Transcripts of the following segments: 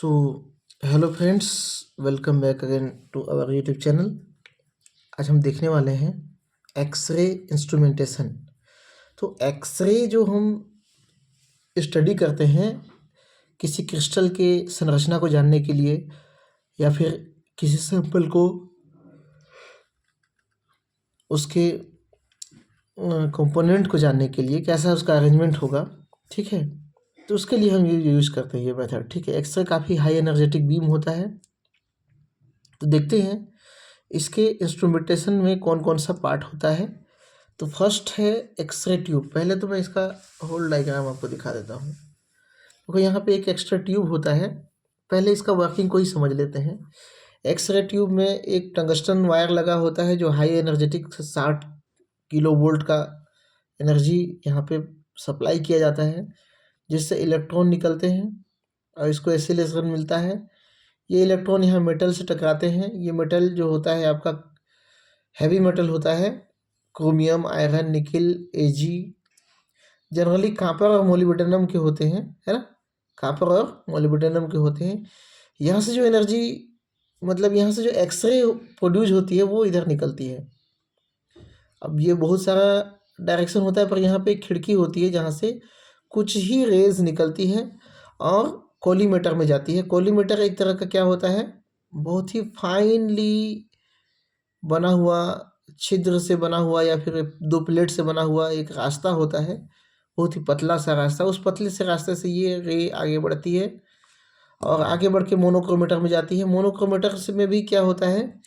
So hello friends, welcome back again to our YouTube channel. आज हम देखने वाले हैं एक्सरे इंस्ट्रूमेंटेशन। तो एक्सरे जो हम स्टडी करते हैं किसी क्रिस्टल के संरचना को जानने के लिए या फिर किसी सैंपल को उसके कंपोनेंट को जानने के लिए कैसा उसका अरेंजमेंट होगा, ठीक है। तो उसके लिए हम ये यूज़ करते हैं ये मेथड, ठीक है। एक्सरे काफ़ी हाई एनर्जेटिक बीम होता है। तो देखते हैं इसके इंस्ट्रूमेंटेशन में कौन कौन सा पार्ट होता है। तो फर्स्ट है एक्सरे ट्यूब। पहले तो मैं इसका होल डायग्राम आपको दिखा देता हूँ। तो यहाँ पे एक एक्सरे ट्यूब होता है। पहले इसका वर्किंग को ही समझ लेते हैं। एक्सरे ट्यूब में एक टंगस्टन वायर लगा होता है जो हाई एनर्जेटिक 60 किलो वोल्ट का एनर्जी यहाँ पे सप्लाई किया जाता है, जिससे इलेक्ट्रॉन निकलते हैं और इसको एक्सीलरेशन मिलता है। ये इलेक्ट्रॉन यहाँ मेटल से टकराते हैं। ये मेटल जो होता है आपका हैवी मेटल होता है, क्रोमियम, आयरन, निकिल, एजी। जनरली कॉपर और मोलिब्डेनम के होते हैं, है ना। कॉपर और मोलिब्डेनम के होते हैं। यहाँ से जो एनर्जी मतलब यहाँ से जो एक्सरे प्रोड्यूस होती है वो इधर निकलती है। अब ये बहुत सारा डायरेक्शन होता है, पर यहाँ पे एक खिड़की होती है जहाँ से कुछ ही रेज निकलती है और कोलीमेटर में जाती है। कोलीमेटर एक तरह का क्या होता है, बहुत ही फाइनली बना हुआ, छिद्र से बना हुआ या फिर दो प्लेट से बना हुआ एक रास्ता होता है, बहुत ही पतला सा रास्ता। उस पतले से रास्ते से ये रे आगे बढ़ती है और आगे बढ़ के मोनोक्रोमेटर में जाती है। मोनोक्रोमेटर से में भी क्या होता है,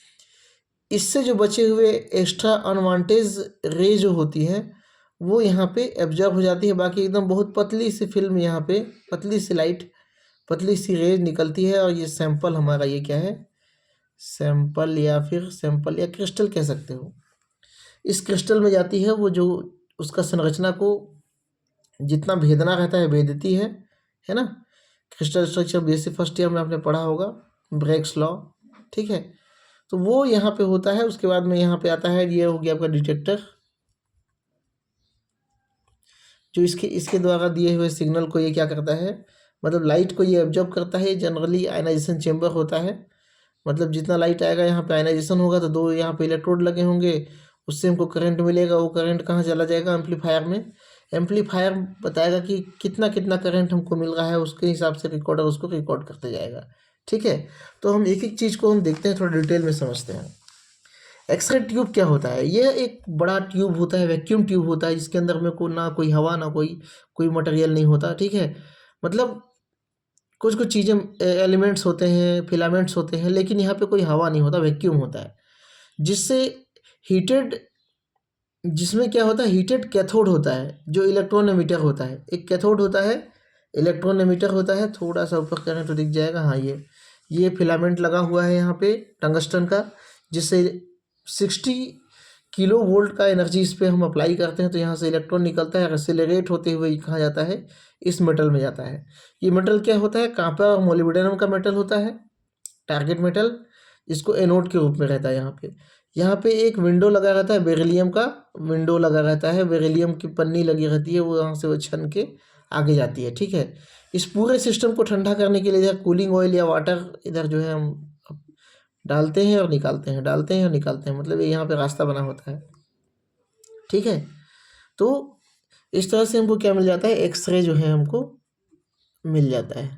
इससे जो बचे हुए एक्स्ट्रा अनवांटेज रे जो होती है वो यहाँ पे एब्जॉर्ब हो जाती है। बाकी एकदम बहुत पतली सी फिल्म, यहाँ पे पतली सी लाइट, पतली सी रेज निकलती है। और ये सैंपल हमारा ये क्या है, सैंपल या क्रिस्टल कह सकते हो। इस क्रिस्टल में जाती है, वो जो उसका संरचना को जितना भेदना रहता है भेदती है ना। Crystal structure basic first year में आपने पढ़ा होगा, ब्रेक्स लॉ, ठीक है। तो वो यहाँ पे होता है। उसके बाद में यहाँ पे आता है, ये हो गया आपका डिटेक्टर, जो इसके द्वारा दिए हुए सिग्नल को ये क्या करता है, मतलब लाइट को ये ऑब्जर्व करता है। जनरली आयनाइजेशन चेंबर होता है, मतलब जितना लाइट आएगा यहाँ पे आयनाइजेशन होगा तो दो यहाँ पे इलेक्ट्रोड लगे होंगे, उससे हमको करंट मिलेगा। वो करंट कहाँ चला जाएगा, एम्पलीफायर में। एम्पलीफायर बताएगा कि कितना कितना करंट हमको मिल रहा है, उसके हिसाब से रिकॉर्डर उसको रिकॉर्ड करते जाएगा, ठीक है। तो हम एक एक चीज़ को हम देखते हैं, थोड़ा डिटेल में समझते हैं। एक्सरे ट्यूब क्या होता है, ये एक बड़ा ट्यूब होता है, वैक्यूम ट्यूब होता है, जिसके अंदर में ना कोई हवा ना कोई मटेरियल नहीं होता, ठीक है। मतलब कुछ कुछ चीज़ें एलिमेंट्स होते हैं, फिलामेंट्स होते हैं, लेकिन यहाँ पे कोई हवा नहीं होता, वैक्यूम होता है। जिससे हीटेड जिसमें क्या होता है, हीटेड कैथोड होता है, जो इलेक्ट्रॉन एमिटर होता है। एक कैथोड होता है, इलेक्ट्रॉन एमिटर होता है। थोड़ा सा ऊपर करें तो दिख जाएगा, हाँ। ये फिलामेंट लगा हुआ है यहाँ पे टंगस्टन का, जिससे 60 किलो वोल्ट का एनर्जी इस पर हम अप्लाई करते हैं तो यहाँ से इलेक्ट्रॉन निकलता है, एक्सेलरेट होते हुए कहाँ जाता है, इस मेटल में जाता है। ये मेटल क्या होता है, कॉपर और मोलिब्डेनम का मेटल होता है, टारगेट मेटल। इसको एनोड के रूप में रहता है। यहाँ पे एक विंडो लगा रहता है, बेरिलियम का विंडो लगा रहता है, बेरिलियम की पन्नी लगी रहती है, वो यहाँ से वो छन के आगे जाती है, ठीक है। इस पूरे सिस्टम को ठंडा करने के लिए इधर कूलिंग ऑयल या वाटर इधर जो है हम डालते हैं और निकालते हैं, डालते हैं और निकालते हैं, मतलब ये यहाँ पे रास्ता बना होता है, ठीक है। तो इस तरह से हमको क्या मिल जाता है, एक्सरे जो है हमको मिल जाता है,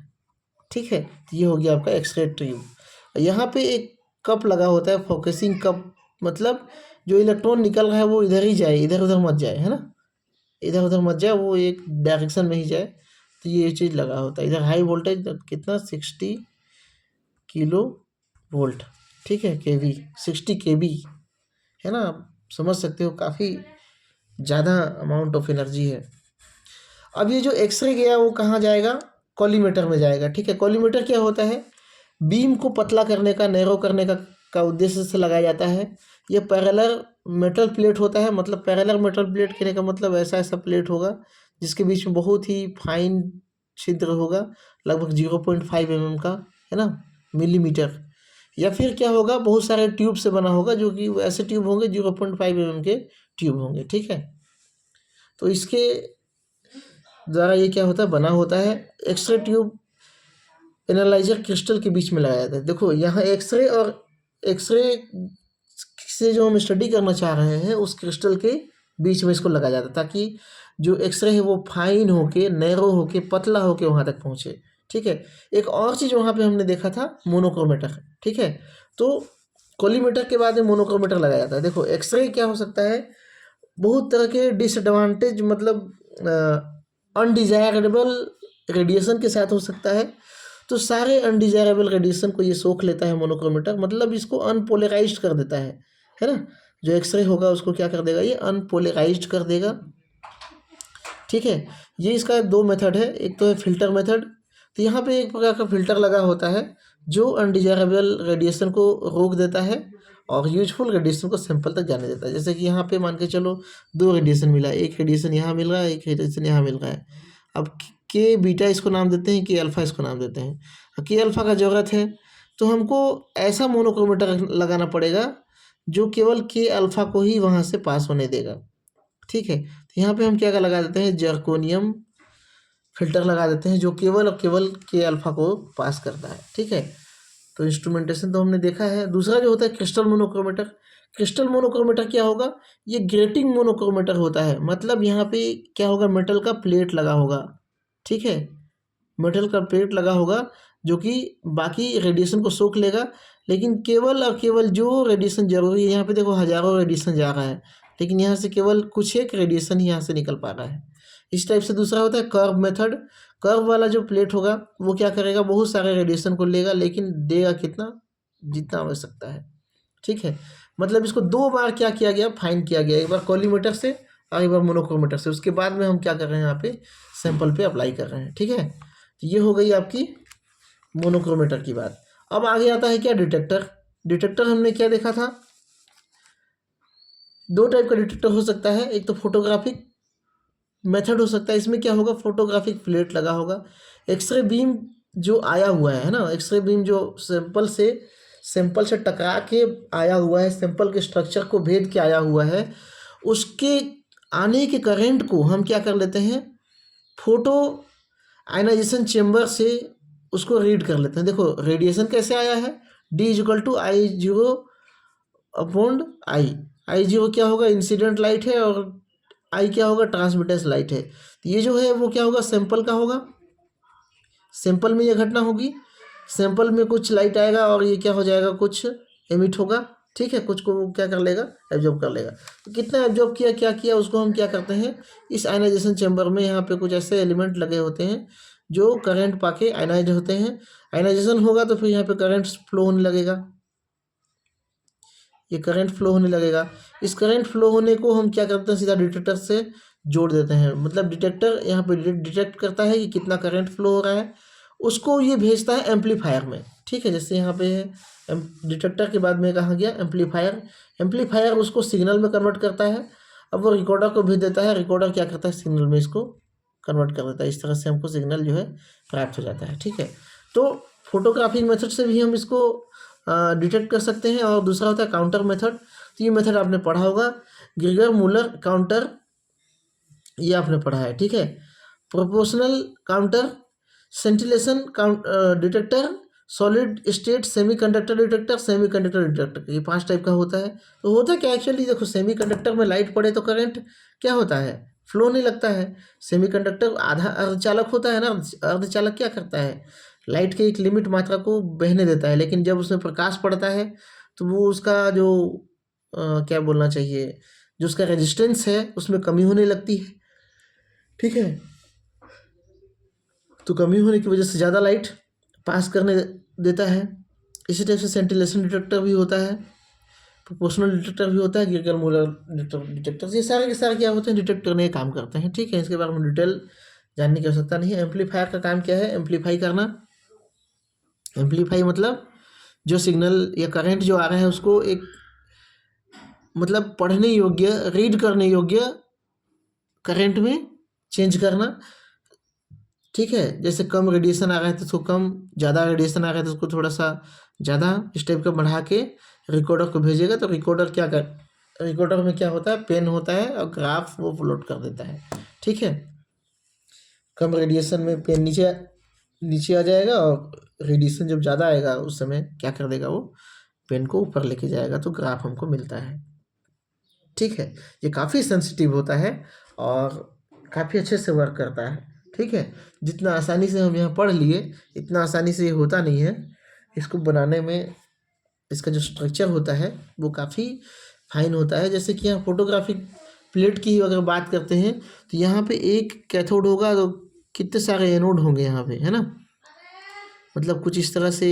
ठीक है। तो ये हो गया आपका एक्सरे ट्यूब। यहाँ पे एक कप लगा होता है, फोकसिंग कप, मतलब जो इलेक्ट्रॉन निकल रहा है वो इधर ही जाए, इधर उधर मत जाए, है ना। इधर उधर मत जाए, वो एक डायरेक्शन में ही जाए। तो ये चीज़ लगा होता है। इधर हाई वोल्टेज कितना, 60 किलो वोल्ट, ठीक है, केवी, 60 केवी, है ना। आप समझ सकते हो काफ़ी ज़्यादा अमाउंट ऑफ एनर्जी है। अब ये जो एक्सरे गया वो कहाँ जाएगा, कॉलीमेटर में जाएगा, ठीक है। कॉलीमेटर क्या होता है, बीम को पतला करने का, नैरो करने का उद्देश्य से लगाया जाता है। ये पैरेलल मेटल प्लेट होता है, मतलब पैरेलल मेटल प्लेट कहने का मतलब ऐसा ऐसा प्लेट होगा जिसके बीच में बहुत ही फाइन छिद्र होगा, लगभग 0.5 mm का, है ना, मिलीमीटर। या फिर क्या होगा, बहुत सारे ट्यूब से बना होगा, जो कि ऐसे ट्यूब होंगे 0.5 mm के ट्यूब होंगे, ठीक है। तो इसके द्वारा ये क्या होता है, बना होता है। एक्सरे ट्यूब एनालाइजर क्रिस्टल के बीच में लगाया जाता है। देखो यहाँ एक्सरे और एक्सरे से जो हम स्टडी करना चाह रहे हैं उस क्रिस्टल के बीच में इसको लगाया जाता है, ताकि जो एक्सरे है वो फाइन होके, नैरो होके, पतला होके वहाँ तक पहुँचे। ठीक है। एक और चीज़ वहाँ पे हमने देखा था मोनोक्रोमेटर। ठीक है। तो कोलीमेटर के बाद में मोनोक्रोमेटर लगाया जाता है। देखो एक्सरे क्या हो सकता है, बहुत तरह के डिसएडवांटेज मतलब अनडिजायरेबल रेडिएशन के साथ हो सकता है। तो सारे अनडिजायरेबल रेडिएशन को ये सोख लेता है मोनोक्रोमेटर, मतलब इसको अनपोलराइज्ड कर देता है ना। जो एक्सरे होगा उसको क्या कर देगा, ये अनपोलराइज्ड कर देगा। ठीक है। ये इसका दो मेथड है, एक तो है फिल्टर मेथड। तो यहाँ पे एक प्रकार का फिल्टर लगा होता है जो अनडिजायरेबल रेडिएशन को रोक देता है और यूजफुल रेडिएशन को सैंपल तक जाने देता है। जैसे कि यहाँ पे मान के चलो दो रेडिएशन मिला, एक रेडिएशन यहाँ मिल रहा है, एक रेडिएशन यहाँ मिल रहा है। अब के बीटा इसको नाम देते हैं, के अल्फ़ा इसको नाम देते हैं। के अल्फ़ा का ज़रूरत है तो हमको ऐसा मोनोक्रोमेटर लगाना पड़ेगा जो केवल के अल्फ़ा को ही वहाँ से पास होने देगा। ठीक है। तो यहाँ पे हम क्या लगा देते हैं, जर्कोनियम फिल्टर लगा देते हैं जो केवल और केवल के अल्फ़ा को पास करता है। ठीक है। तो इंस्ट्रूमेंटेशन तो हमने देखा है। दूसरा जो होता है क्रिस्टल मोनोक्रोमेटर। क्रिस्टल मोनोक्रोमेटर क्या होगा, ये ग्रेटिंग मोनोक्रोमेटर होता है। मतलब यहाँ पे क्या होगा, मेटल का प्लेट लगा होगा। ठीक है। मेटल का प्लेट लगा होगा जो कि बाकी रेडिएशन को सोख लेगा, लेकिन केवल और केवल जो रेडिएशन जरूरी है, यहाँ पे देखो हजारों रेडिएशन जा रहा है लेकिन यहाँ से केवल कुछ एक रेडिएशन ही यहाँ से निकल पा रहा है। इस टाइप से दूसरा होता है कर्व मेथड। कर्व वाला जो प्लेट होगा वो क्या करेगा, बहुत सारे रेडिएशन को लेगा लेकिन देगा कितना, जितना आवश्यकता है। ठीक है। मतलब इसको दो बार क्या किया गया, फाइन किया गया, एक बार कोलीमेटर से और एक बार मोनोक्रोमेटर से। उसके बाद में हम क्या कर रहे हैं, यहाँ पे सैंपल पे अप्लाई कर रहे हैं। ठीक है। तो ये हो गई आपकी मोनोक्रोमेटर की बात। अब आगे आता है क्या, डिटेक्टर। डिटेक्टर हमने क्या देखा था, दो टाइप का डिटेक्टर हो सकता है। एक तो फोटोग्राफिक मेथड हो सकता है, इसमें क्या होगा, फोटोग्राफिक प्लेट लगा होगा। एक्सरे बीम जो आया हुआ है ना, एक्सरे बीम जो सैंपल से टकरा के आया हुआ है, सैंपल के स्ट्रक्चर को भेद के आया हुआ है, उसके आने के करंट को हम क्या कर लेते हैं, फोटो आयनाइजेशन चेम्बर से उसको रीड कर लेते हैं। देखो रेडिएशन कैसे आया है, D=I0 अपॉन I0 क्या होगा, इंसिडेंट लाइट है, और I क्या होगा, ट्रांसमिटेंस लाइट है। तो ये जो है वो क्या होगा, सैंपल का होगा। सैंपल में ये घटना होगी, सैंपल में कुछ लाइट आएगा और ये क्या हो जाएगा, कुछ एमिट होगा। ठीक है। कुछ को वो क्या कर लेगा, एब्जॉर्ब कर लेगा। तो कितना एब्जॉर्ब किया, क्या किया, उसको हम क्या करते हैं, इस आयनाइजेशन चैम्बर में यहाँ पे कुछ ऐसे एलिमेंट लगे होते हैं जो करंट पाके आयनाइज होते हैं। आयनाइजेशन होगा तो फिर यहाँ पे करंट फ्लो होने लगेगा, ये करंट फ्लो होने लगेगा। इस करंट फ्लो होने को हम क्या करते हैं, सीधा डिटेक्टर से जोड़ देते हैं। मतलब डिटेक्टर यहाँ पे डिटेक्ट करता है कि कितना करंट फ्लो हो रहा है, उसको ये भेजता है एम्पलीफायर में। ठीक है। जैसे यहाँ पे है डिटेक्टर के बाद में कहा गया एम्पलीफायर। एम्पलीफायर उसको सिग्नल में कन्वर्ट करता है। अब वो रिकॉर्डर को भेज देता है, रिकॉर्डर क्या करता है, सिग्नल में इसको कन्वर्ट कर देता है। इस तरह से हमको सिग्नल जो है प्राप्त हो जाता है। ठीक है। तो फोटोग्राफिक मेथड से भी हम इसको डिटेक्ट कर सकते हैं। और दूसरा होता है काउंटर मेथड। तो ये मेथड आपने पढ़ा होगा, ग्रीगर मूलर काउंटर, ये आपने पढ़ा है। ठीक है। Proportional counter, scintillation detector, solid state semiconductor detector, semiconductor detector, ये 5 टाइप का होता है। तो होता क्या एक्चुअली, देखो सेमीकंडक्टर में लाइट पड़े तो करंट क्या होता है, फ्लो नहीं लगता है। सेमीकंडक्टर आधा अर्धचालक होता है ना, अर्धचालक क्या करता है, लाइट के एक लिमिट मात्रा को बहने देता है, लेकिन जब उसमें प्रकाश पड़ता है तो वो उसका जो क्या बोलना चाहिए, जो उसका रेजिस्टेंस है उसमें कमी होने लगती है। ठीक है। तो कमी होने की वजह से ज़्यादा लाइट पास करने देता है। इसी टाइप से सेंटिलेशन डिटेक्टर भी होता है, प्रोपोर्शनल डिटेक्टर भी होता है, ग्रीगर मूलर डिटेक्टर, ये सारे के सारे क्या होते हैं, डिटेक्ट करने का काम करते हैं। ठीक है। इसके बारे में डिटेल जानने की आवश्यकता नहीं है। एम्पलीफायर का काम क्या है, एम्पलीफाई करना। एम्पलीफाई मतलब जो सिग्नल या करंट जो आ रहा है उसको एक मतलब पढ़ने योग्य, रीड करने योग्य करंट में चेंज करना। ठीक है। जैसे कम रेडिएशन आ रहा है तो उसको कम, ज़्यादा रेडिएशन आ रहा है तो उसको थोड़ा सा ज़्यादा, इस टाइप का बढ़ा के रिकॉर्डर को भेजेगा। तो रिकॉर्डर क्या कर, रिकॉर्डर में क्या होता है, पेन होता है और ग्राफ वो प्लॉट कर देता है। ठीक है। कम रेडिएशन में पेन नीचे नीचे आ जाएगा और रेडिएशन जब ज़्यादा आएगा उस समय क्या कर देगा, वो पेन को ऊपर लेके जाएगा, तो ग्राफ हमको मिलता है। ठीक है, ये काफ़ी सेंसिटिव होता है और काफ़ी अच्छे से वर्क करता है। ठीक है, जितना आसानी से हम यहाँ पढ़ लिए, इतना आसानी से ये होता नहीं है। इसको बनाने में इसका जो स्ट्रक्चर होता है वो काफ़ी फाइन होता है। जैसे कि यहाँ फोटोग्राफिक प्लेट की अगर बात करते हैं, तो यहाँ पे एक कैथोड होगा तो कितने सारे एनोड होंगे यहाँ पे, है ना। मतलब कुछ इस तरह से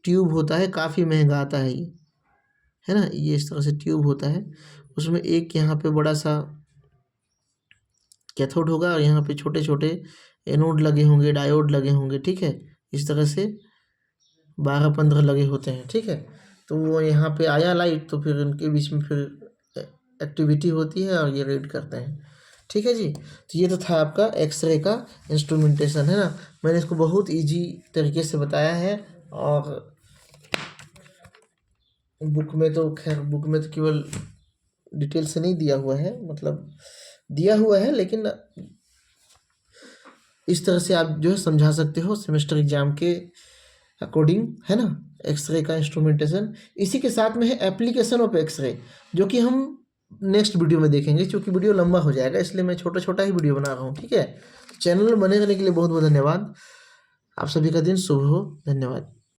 ट्यूब होता है, काफ़ी महंगा आता है ये, है ना। ये इस तरह से ट्यूब होता है, उसमें एक यहाँ पे बड़ा सा कैथोड होगा और यहाँ पे छोटे छोटे एनोड लगे होंगे, डायोड लगे होंगे। ठीक है, इस तरह से 12-15 लगे होते हैं। ठीक है, तो वो यहाँ पे आया लाइट, तो फिर उनके बीच में फिर एक्टिविटी होती है और ये रीड करते हैं। ठीक है जी, तो ये तो था आपका एक्सरे का इंस्ट्रूमेंटेशन, है ना। मैंने इसको बहुत इजी तरीके से बताया है, और बुक में तो खैर बुक में तो केवल डिटेल से नहीं दिया हुआ है, मतलब दिया हुआ है, लेकिन इस तरह से आप जो है समझा सकते हो सेमेस्टर एग्जाम के अकॉर्डिंग, है ना। एक्सरे का इंस्ट्रूमेंटेशन, इसी के साथ में है एप्लीकेशन ऑफ एक्सरे, जो कि हम नेक्स्ट वीडियो में देखेंगे। क्योंकि वीडियो लंबा हो जाएगा, इसलिए मैं छोटा छोटा ही वीडियो बना रहा हूँ। ठीक है, चैनल में बने रहने के लिए बहुत बहुत धन्यवाद। आप सभी का दिन शुभ हो, धन्यवाद।